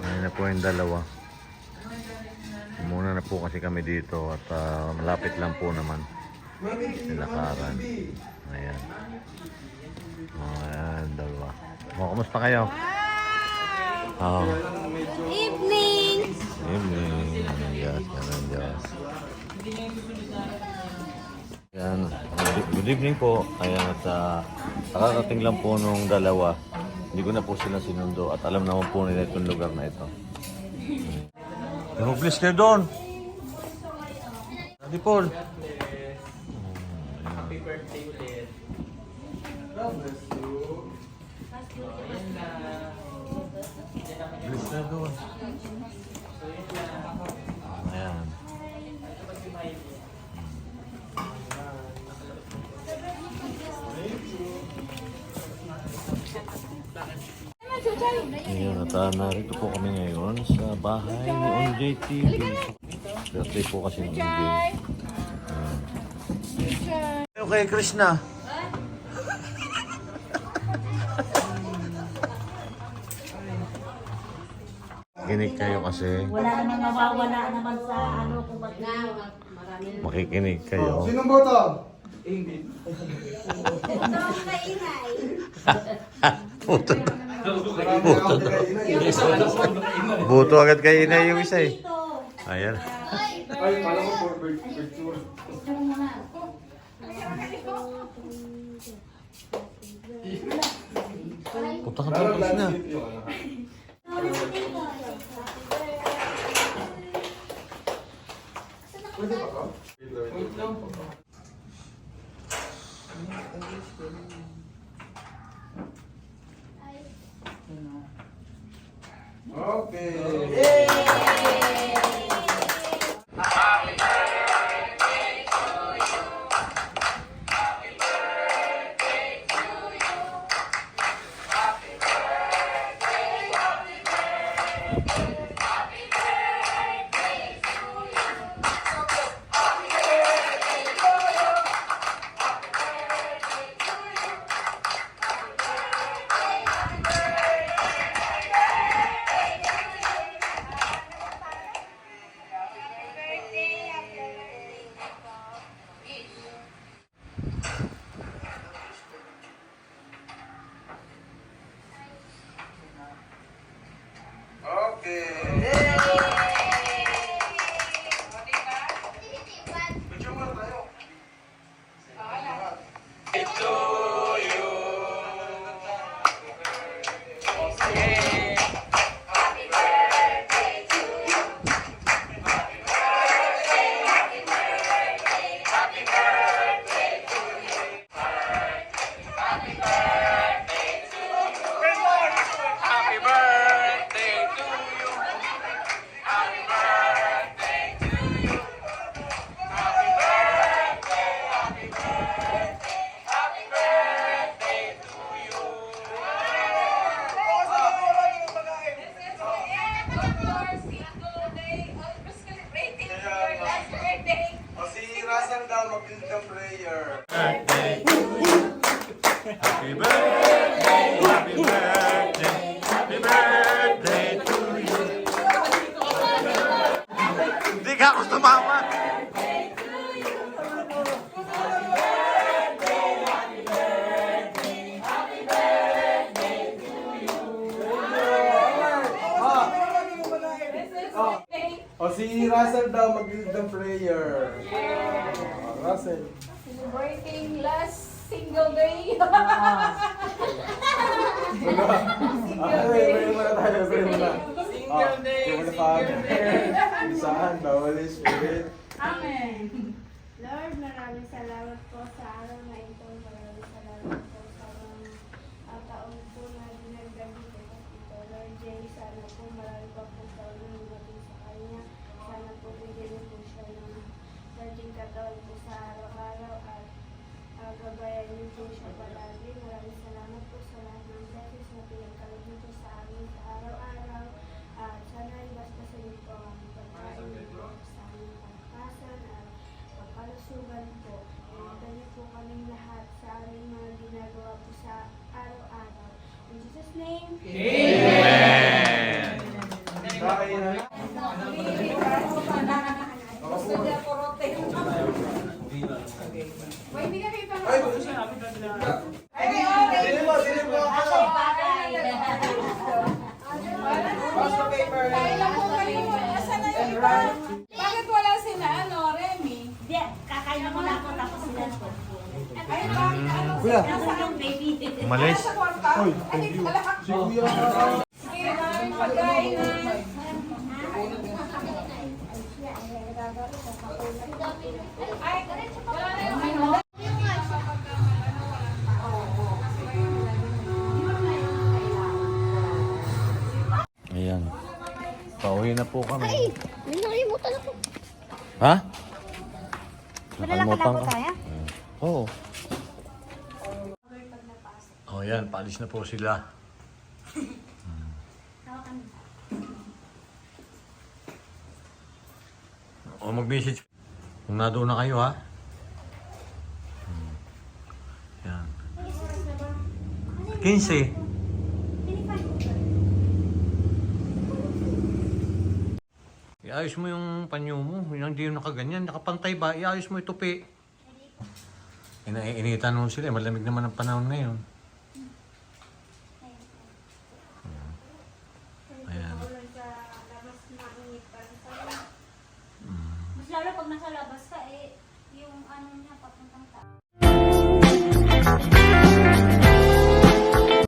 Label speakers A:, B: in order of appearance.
A: Ayun na po yung dalawa. Muna na po kasi kami dito at malapit lang po naman. Nilakaran. Ayan. Ayan, dalawa. Kumusta kayo? Oh.
B: Evening!
A: Evening. Yes, yes. Ayan. Good evening po. Ayan at nakakating lang po nung dalawa. Hindi ko na po sila sinundo at alam naman po nila itong lugar na ito. Please kayo doon. Daddy Paul.
C: Happy birthday ulit. God bless you.
A: Please kayo doon. Ayan. Ayan, at narito po kami ngayon sa bahay ni Onjay TV. Birthday po kasi ni Onjay. Okay, Krishna. Makikinig kayo kasi.
B: Wala naman mawawala naman sa ano kung
A: Makikinig kayo.
C: Sinong boto?
A: Buto.
C: Buto.
A: Buto agad kay Inay yung isa eh. Ayan.
C: Ay, pala mo for picture.
A: Punta ka doon, Krishna.
C: Pwede ba ka? Okay. Russell daw mag-build ng prayer.
A: Happy birthday, happy birthday, happy birthday to you. Hindi ka ako sumama.
C: O si Russell daw mag-build ng prayer. Russell.
D: Celebrating last single day.
C: Pray muna tayo, pray muna. Single day, single day. Saan? The Holy Spirit.
D: Amen.
E: Lord, maraming salamat po sa araw na ito. Maraming salamat po sa mga taon po na dinagdagi ko ito. Lord Jay, sana po marami pa po taon na lumating sa kanya. Sana po bigyan po siya ng naging katawan po sa araw-araw at gabayan niyo po siya palagi. Maraming salamat po sa lahat ng blessings na pinagkalog niyo po sa amin sa araw-araw. At sana ay basta sa inyo po ang pagkain niyo po sa aming pagpasan at pagkalusugan po. Iwagan niyo po kaming lahat sa aming mga ginagawa po sa
A: Amen.
C: Kain na.
D: Gusto niya porote. Wait, hindi ka kita na.
C: Sino mo? Sino mo? Pass the paper.
D: Kain lang po kayo. Asan na yung iba? Bakit wala sila, Remy?
B: Hindi, kakain na muna ako tapos sila po.
D: Ay, bakit ano?
C: Kuya.
B: Nasa yung baby.
A: Umalis.
D: Sa kwarta? Ay, wala.
C: Si Kuya.
D: Sige, maraming pagkain na. Ay, wala na yung ano.
A: Ayan. Pauwi na po kami.
B: May nakalimutan ako.
A: Ha?
B: Madala-kala ko tayo?
A: Oo. Oh, yan. Paalis na po sila. O mag-message. Kung na doon na kayo, ha? Yan. 15. Iayos mo yung panyo mo. Hindi yung nakaganyan. Nakapantay ba? Iayos mo ito, pe. Inaiinitan mo sila. Malamig naman ang panahon ngayon. Ayan.
B: Mas lalo pag nasa labas ka, yung ano niya, papuntang taas.